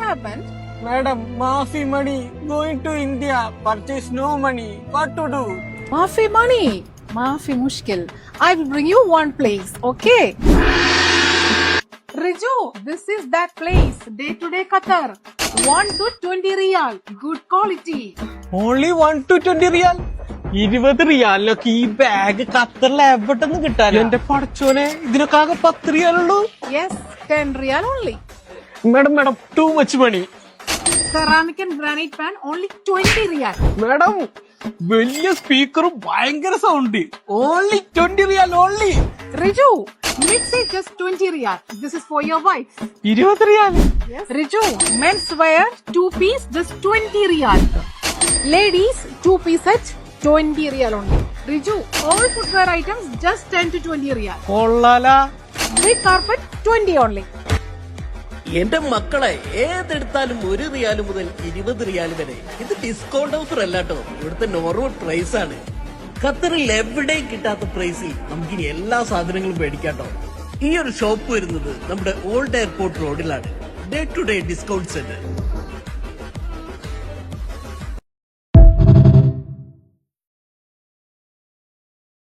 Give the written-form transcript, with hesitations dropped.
happened? Madam, Mafi money going to India. Purchase no money. What to do? Maafi money. Maafi mushkil. I will bring you one place, okay? Riju, this is that place. Day to day Qatar. 1 to 20 riyal. Good quality. Only 1 to 20 റിയാൽ 20 റിയാലിനൊക്കെ ഈ bag ഖത്തറിൽ എവിടെന്ന് കിട്ടാൻ എന്റെ പടച്ചോനെ ഇതിനൊക്കെ ആകെ 10 റിയാലുള്ളൂ. Yes, 10 riyal only. Madam too much money. Ceramic and granite pan only 20 riyal. Madam വലിയ സ്പീക്കറും ഭയങ്കര sound. Only 20 riyal only. Riju, mixie just 20 riyal. This is for your wife. 20 riyal. Yes. Riju, men's wear 2 piece just 20 riyal. Ladies 2 piece set 20 riyal only. Riju, all footwear items just 10 to 20 riyal. കൊള്ളാല. Big carpet 20 only. എന്റെ മക്കളെ ഏതെടുത്താലും 1 റിയാൽ മുതൽ 20 റിയാൽ വരെ. ഇത് discount offer അല്ലാട്ടോ, ഇവിടുത്തെ normal price ആണ്. ഖത്തറിൽ എവിടെയും കിട്ടാത്ത പ്രൈസിൽ നമുക്കിനി എല്ലാ സാധനങ്ങളും മേടിക്കാട്ടോ. ഈ ഒരു ഷോപ്പ് വരുന്നത് നമ്മുടെ ഓൾഡ് എയർപോർട്ട് റോഡിലാണ്. Day to day discount centre.